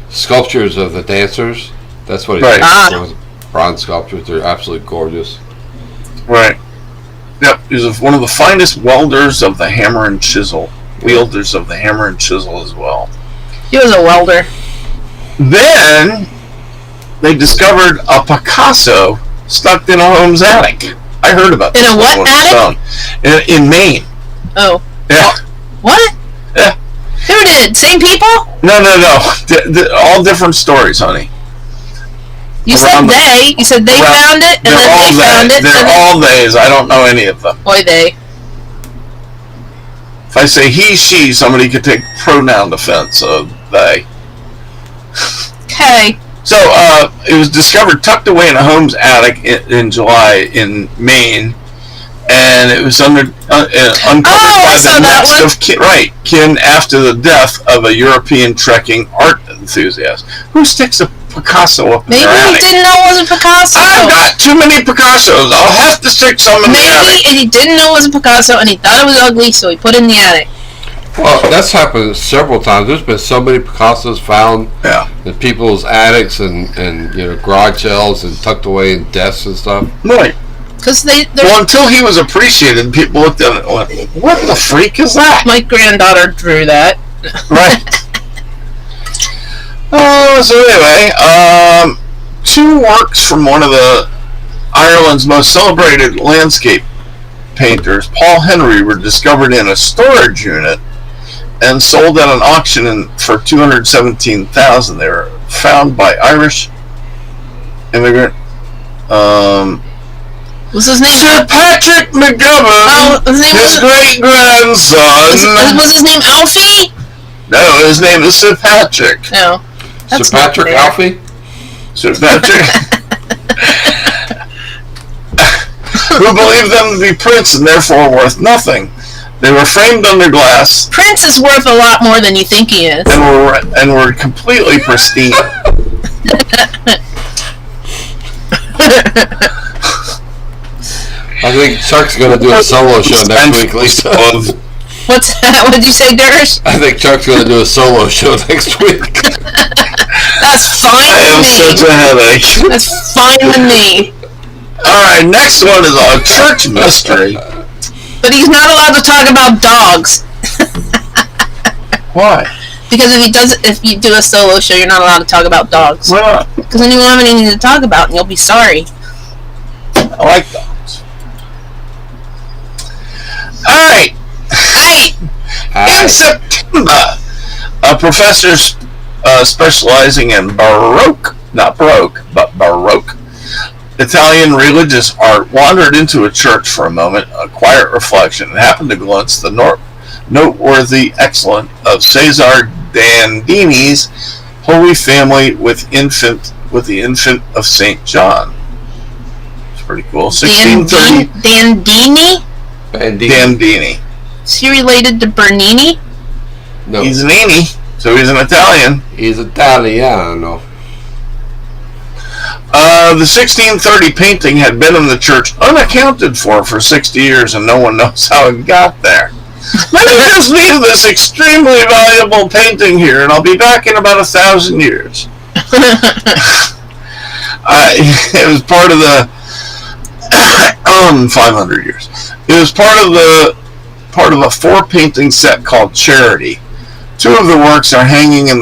sculptures of the dancers. That's what he's famous for. Bronze sculptures. They're absolutely gorgeous. Right. Yep. He's one of the finest welders of the hammer and chisel. Wielders of the hammer and chisel as well. He was a welder. Then they discovered a Picasso stuck in a home's attic. I heard about this. In a what attic? In Maine. Oh. Yeah. What? Yeah. Who did? Same people? No. All different stories, honey. You said they. You said they found it, and then they found it. They're all theys. I don't know any of them. Oy they. If I say he, she, somebody could take pronoun defense of they. Okay. So it was discovered tucked away in a home's attic in July in Maine, and it was uncovered by the next of kin after the death of a European trekking art enthusiast. Who sticks a Picasso up in their attic? Maybe he didn't know it was a Picasso. I've got too many Picassos. I'll have to stick some in the attic. Maybe he didn't know it was a Picasso and he thought it was ugly, so he put it in the attic. Well, that's happened several times. There's been so many Picassos found in people's attics and garage shells and tucked away in desks and stuff. Right. Well, until he was appreciated, people looked at it and went, "What the freak is that?" My granddaughter drew that. Right. So anyway, two works from one of Ireland's most celebrated landscape painters, Paul Henry, were discovered in a storage unit and sold at an auction for $217,000. They were found by Irish immigrant. What's his name? Sir Patrick McGovern. His great grandson. Was his name Alfie? No, his name is Sir Patrick. No. Sir Patrick Alfie? Sir Patrick. Who believed them to be prints and therefore worth nothing. They were framed under glass. Prince is worth a lot more than you think he is. And were completely pristine. I think Chuck's going to do a solo show next week, Lisa. What's that? What did you say, Dersh? I think Chuck's going to do a solo show next week. That's fine with me. I have such a headache. That's fine with me. Alright, next one is a church mystery. But he's not allowed to talk about dogs. Why? Because if you do a solo show, you're not allowed to talk about dogs. Why not? Because then you won't have anything to talk about, and you'll be sorry. I like dogs. All right. Hey, In September, a professor specializing in Baroque, not Baroque, but Baroque, Italian religious art wandered into a church for a moment, a quiet reflection, and happened to glimpse the noteworthy excellence of Cesare Dandini's Holy Family with the infant of St. John. It's pretty cool. 1630. Dandini? Dandini. Is he related to Bernini? No. He's an Nini, so he's an Italian. He's Italiano. The 1630 painting had been in the church unaccounted for 60 years, and no one knows how it got there. Let me just leave this extremely valuable painting here, and I'll be back in about 1,000 years. It was part of the 500 years. It was part of a 4-painting set called Charity. 2 of the works are hanging in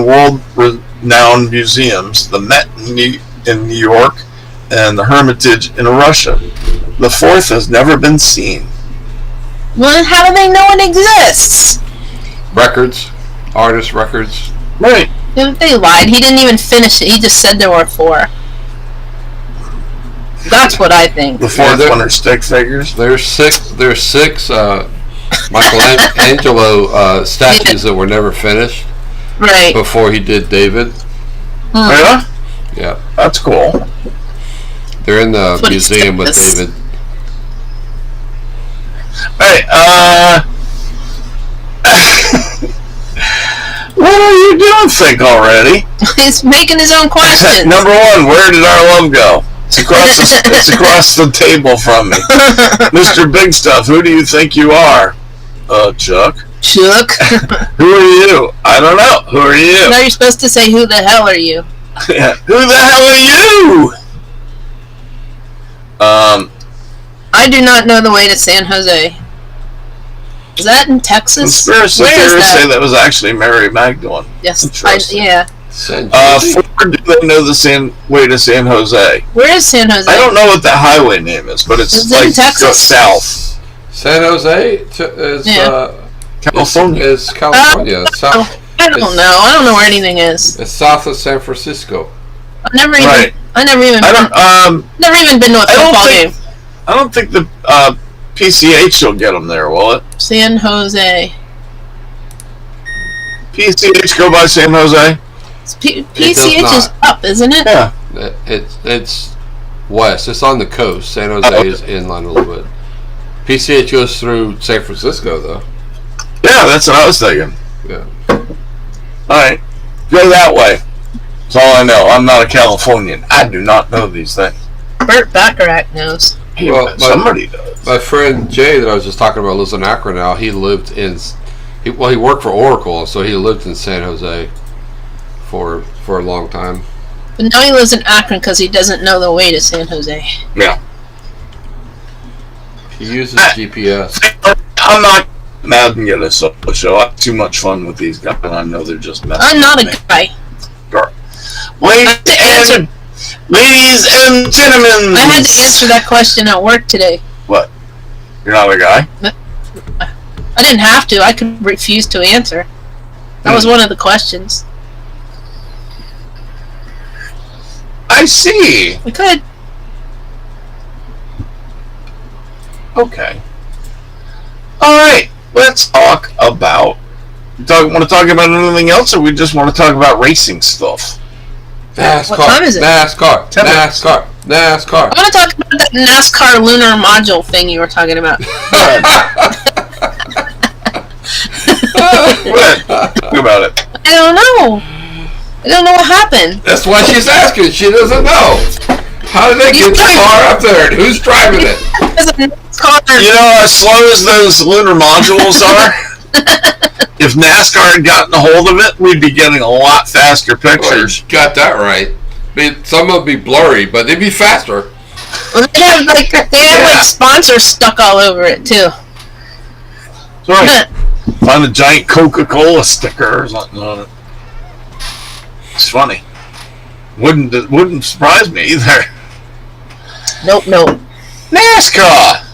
world-renowned museums: the Met in New York and the Hermitage in Russia. The 4th has never been seen. Well, how do they know it exists? Records. Artist records. Right. They lied. He didn't even finish it. He just said there were 4. That's what I think. The 4th one are stick figures. There's 6 Michelangelo statues that were never finished. Right. Before he did David. Yeah? Yeah. That's cool. They're in the museum with David. Hey, what are you doing, Think already? He's making his own questions. Number 1, where did our love go? It's across the table from me. Mr. Big Stuff, who do you think you are? Chuck. Chuck. Who are you? I don't know. Who are you? No, you're supposed to say, who the hell are you? Who the hell are you? I do not know the way to San Jose. Is that in Texas? Conspiracy theorists say that was actually Mary Magdalene. Yes. Do Yeah. they know the way to San Jose? Where is San Jose? I don't know what the highway name is, but it's like in Texas? South. San Jose is California. Is California. I don't know. I don't know where anything is. It's south of San Francisco. I've never even never even been to a football game. I don't think the PCH will get them there, will it? San Jose. PCH go by San Jose? PCH is up, isn't it? Yeah. It's west. It's on the coast. San Jose is inland a little bit. PCH goes through San Francisco, though. Yeah, that's what I was thinking. Yeah. Alright. Go that way. That's all I know. I'm not a Californian. I do not know these things. Burt Bacharach knows. Well, somebody does. My friend Jay that I was just talking about lives in Akron now. He lived in... He worked for Oracle, so he lived in San Jose for a long time. But now he lives in Akron because he doesn't know the way to San Jose. Yeah. He uses GPS. I'm not mad and get a solo show. I have too much fun with these guys, and I know they're just messing I'm not with a me. guy. Ladies and gentlemen. I had to answer that question at work today. What? You're not a guy? I didn't have to. I could refuse to answer. That was one of the questions. I see. We could. Okay. Alright. Let's talk about... Want to talk about anything else, or we just want to talk about racing stuff? NASCAR. What time is it? NASCAR. I want to talk about that NASCAR lunar module thing you were talking about. Talk about it. I don't know. I don't know what happened. That's why she's asking. She doesn't know. How did they get the car up there, and who's driving it? You know how slow as those lunar modules are? If NASCAR had gotten a hold of it, we'd be getting a lot faster pictures. Well, you got that right. I mean, some of them be blurry, but they'd be faster. Well, they have like sponsors stuck all over it too. Right. Find a giant Coca-Cola sticker or something on it. It's funny. Wouldn't surprise me either. Nope. NASCAR.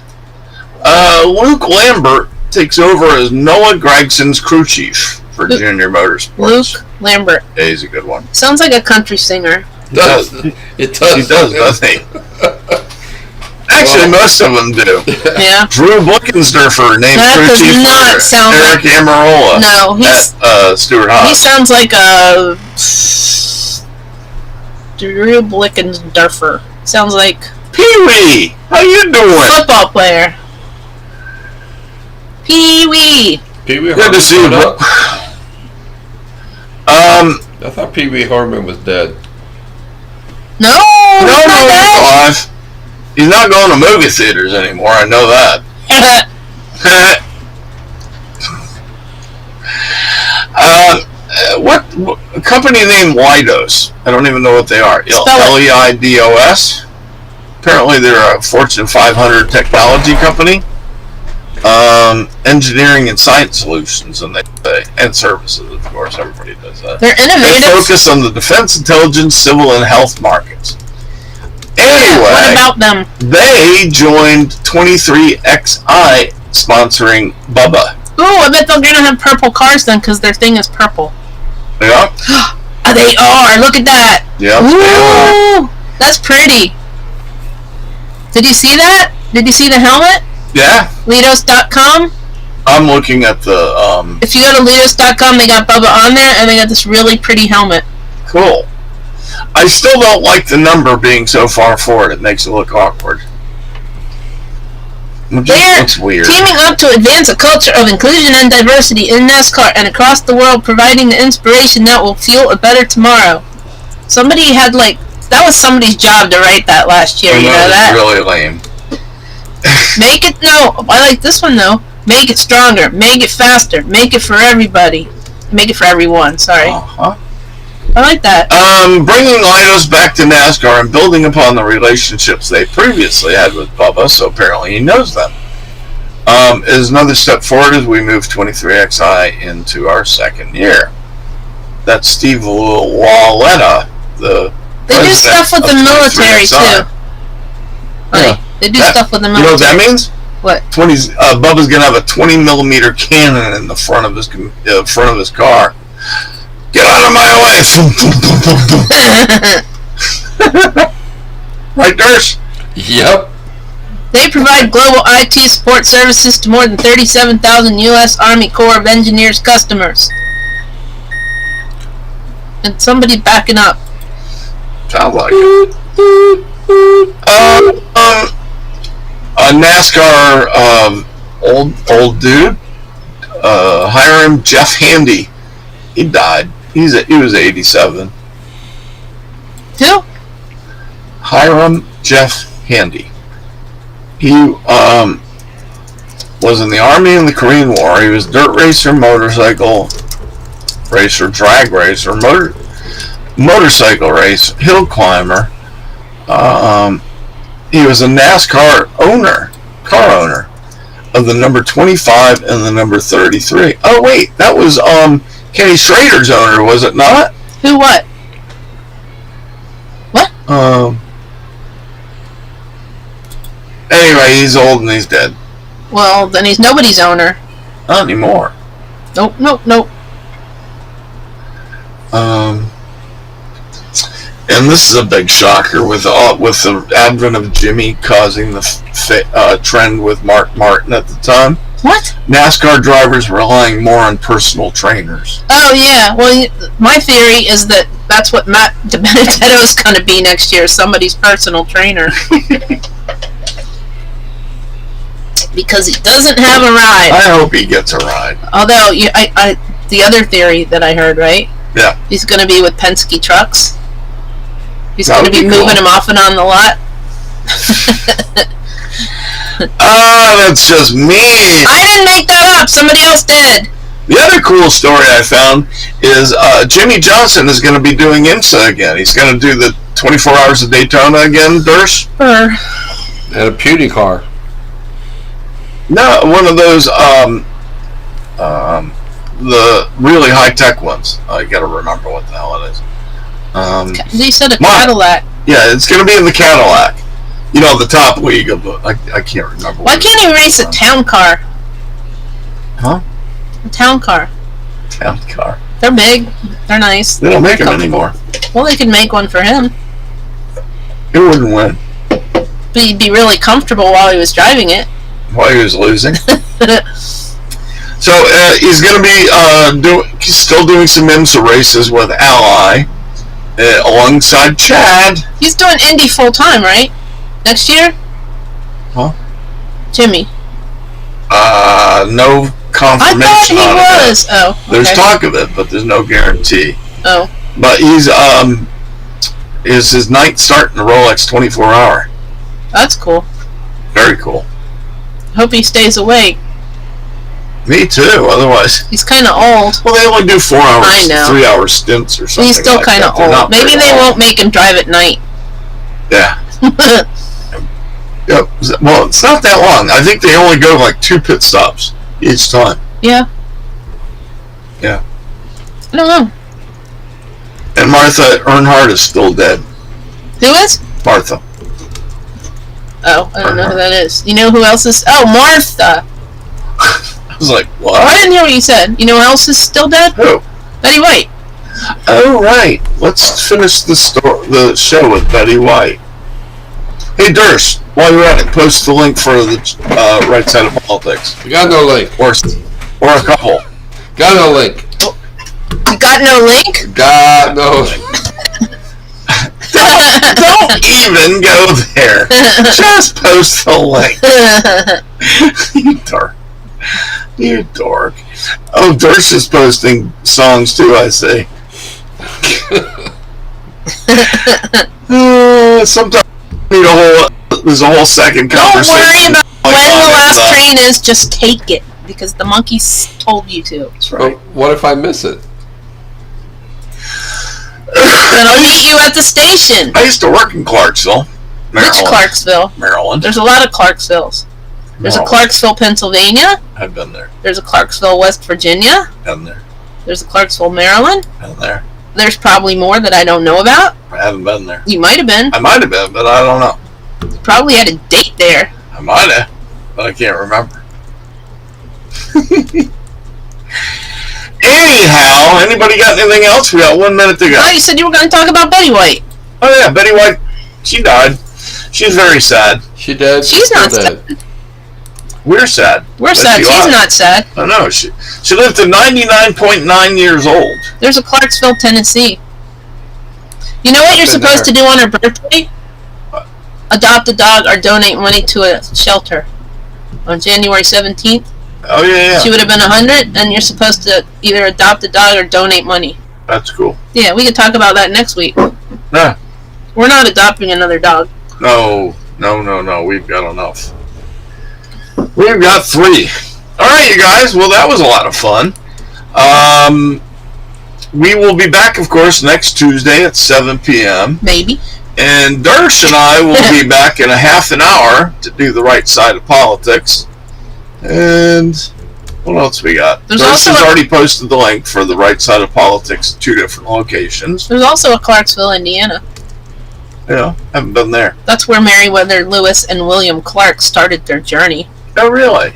Luke Lambert takes over as Noah Gregson's crew chief for Junior Motorsports. Luke Lambert. Yeah, he's a good one. Sounds like a country singer. It does. He does, doesn't he? Actually, most of them do. Yeah. Drew Blickensderfer named That crew does chief not for sound Eric Amarola. No, he's Stuart he Haas. sounds like a Drew Blickensderfer. Sounds like Pee-wee, how you doing? football player. Pee-wee. Pee-wee Good to see you, bro. I thought Pee-wee Harmon was dead. No, No, he's not he's dead. alive. He's not going to movie theaters anymore. I know that. What a company named Leidos? I don't even know what they are. Spell it. Leidos. Apparently, they're a Fortune 500 technology company. Engineering and science solutions, and services. Of course, everybody does that. They're They innovative. focus on the defense, intelligence, civil, and health markets. Anyway, What about them? they joined 23XI sponsoring Bubba. Ooh, I bet they're gonna have purple cars then, because their thing is purple. Yeah, They are. Look at that. yeah. Ooh, that's pretty. Did you see that? Did you see the helmet? Yeah, Lidos.com. I'm looking at the If you go to Lidos.com, they got Bubba on there, and they got this really pretty helmet. cool. I still don't like the number being so far forward. It makes it look awkward. It just They're looks weird. teaming up to advance a culture of inclusion and diversity in NASCAR and across the world, providing the inspiration that will fuel a better tomorrow. Somebody had that was somebody's job to write that last year. You know that? Really lame. Make it I like this one though. Make it stronger. Make it faster. Make it for everybody. Make it for everyone. Sorry. Uh-huh. I like that. Bringing Leidos back to NASCAR and building upon the relationships they previously had with Bubba, so apparently he knows them, is another step forward as we move 23XI into our second year. That's Steve Walletta, the They do president stuff with of the military 23XI. too. Yeah. They do stuff with the You know what that military. means? What? Bubba's gonna have a 20mm cannon in the front of his car. Get out of my way! Right, Durst? Yep. They provide global IT support services to more than 37,000 U.S. Army Corps of Engineers customers. And somebody backing up. Sounds like it. A NASCAR old dude, Hiram Jeff Handy. He died. He was 87. Who? Hiram Jeff Handy. He was in the Army and the Korean War. He was dirt racer, motorcycle racer, drag racer, motorcycle race, hill climber. He was a NASCAR car owner of the number 25 and the number 33. Oh wait, that was Kenny Schrader's owner, was it not? Who what? What? Anyway, he's old and he's dead. Well, then he's nobody's owner. Not anymore. Nope. And this is a big shocker with the advent of Jimmy causing the trend with Mark Martin at the time. What? NASCAR drivers relying more on personal trainers. Oh, yeah. Well, my theory is that that's what Matt DiBenedetto is going to be next year, somebody's personal trainer. Because he doesn't have a ride. I hope he gets a ride. Although, the other theory that I heard, right? Yeah. He's going to be with Penske trucks. He's That going to would be be cool. moving them off and on the lot. That's just mean. I didn't make that up. Somebody else did. The other cool story I found is Jimmy Johnson is going to be doing IMSA again. He's going to do the 24 Hours of Daytona again, Durst. And a puny car. No, one of those The really high-tech ones. I gotta remember what the hell it is. You said a Cadillac. Yeah, it's gonna be in the Cadillac. You know, the top league of the... I can't remember. Why can't he race a town car? Huh? A town car. Town car. They're big. They're nice. They don't make them anymore. Well, they could make one for him. It wouldn't win. But he'd be really comfortable while he was driving it. While he was losing. So he's going to be still doing some IMSA races with Ally alongside Chad. He's doing Indy full time, right? Next year? Huh? Jimmy. No confirmation. I thought he was. It. Oh. Okay. There's talk of it, but there's no guarantee. Oh. But he's is his ninth start in the Rolex 24-hour. That's cool. Very cool. Hope he stays awake. Me too. Otherwise, he's kind of old. Well, they only do 4 hours, I know. 3-hour stints or something. He's still like kind of old. Maybe they won't make him drive at night. Yeah. Yep. Well, it's not that long. I think they only go like 2 pit stops each time. Yeah. Yeah. I don't know. And Martha Earnhardt is still dead. Who is? Martha. Oh, I don't know who that is. You know who else is? Oh, Martha. I was like, what? I didn't hear what you said. You know who else is still dead? Who? Betty White. Oh, right. Let's finish the show with Betty White. Hey, Durst, while you're at it, post the link for the right side of politics. You got no link. Or a couple. Got no link. You got no link? Got no link. Don't even go there. Just post the link. You dork. You dork. Oh, Durst is posting songs too, I see. Sometimes you need there's a whole second conversation. Don't worry about when the last train is, just take it. Because the monkeys told you to. That's right. But what if I miss it? Then I'll meet you at the station. I used to work in Clarksville, Maryland. Which Clarksville? Maryland. There's a lot of Clarksvilles. There's a Clarksville, Pennsylvania. I've been there. There's a Clarksville, West Virginia. Been there. There's a Clarksville, Maryland. Been there. There's probably more that I don't know about. I haven't been there. You might have been. I might have been, but I don't know. You probably had a date there. I might have, but I can't remember. Anyhow, anybody got anything else? We got 1 minute to go. Oh, you said you were going to talk about Betty White. Oh yeah, Betty White. She died. She's very sad. She dead? She's not dead. sad. We're sad. We're sad. She's not sad. I know. She lived to 99.9 years old. There's a Clarksville, Tennessee. You know what you're supposed to do on her birthday? What? Adopt a dog or donate money to a shelter. On January 17th. Oh yeah. She would have been 100, and you're supposed to either adopt a dog or donate money. That's cool. Yeah, we could talk about that next week. Yeah. We're not adopting another dog. No. We've got enough. We've got 3. All right, you guys. Well, that was a lot of fun. We will be back, of course, next Tuesday at 7 p.m. Maybe. And Dersh and I will be back in a half an hour to do the right side of politics. And what else we got? There's Dersh also has already posted the link for the right side of politics, 2 different locations. There's also a Clarksville, Indiana. Yeah, haven't been there. That's where Meriwether Lewis and William Clark started their journey. Oh, really?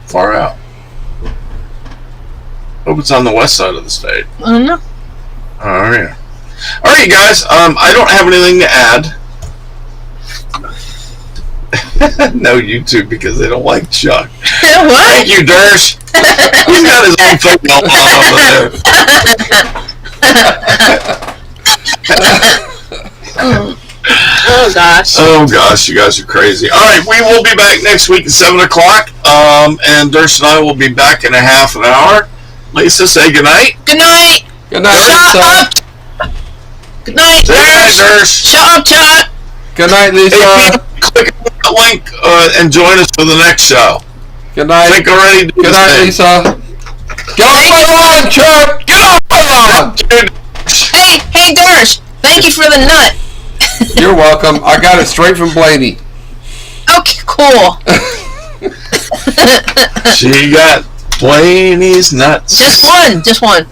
Far out. Hope it's on the west side of the state. I don't know. Oh, yeah. All right, you guys. I don't have anything to add. No YouTube because they don't like Chuck. What? Thank you, Dersh. He's got his own thing going on over there. Oh gosh. Oh gosh, you guys are crazy. All right, we will be back next week at 7 o'clock. And Dersh and I will be back in a half an hour. Lisa, say goodnight. Good night. Good night, Shut Lisa. up. Good night, Say goodnight, Dersh. Dersh. Shut up, Chuck. Good night, Lisa. Hey, click on the link and join us for the next show. Good night. Click already. Do Good the night, thing. Lisa. Get off my lawn, Chuck! Get off my lawn! Hey, Dersh. Thank you for the nut. You're welcome. I got it straight from Blaney. Okay, cool. She got Blaney's nuts. Just one. Just one.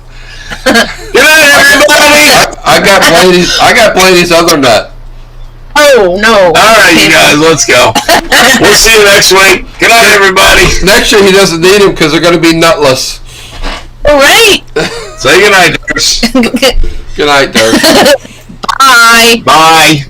Good night, everybody. I got Blaney's other nut. Oh no. All right, you guys, let's go. We'll see you next week. Good night, everybody. Next year he doesn't need him because they're going to be nutless. All right. Say good night, Durs. Good night, Dirk. Bye. Bye.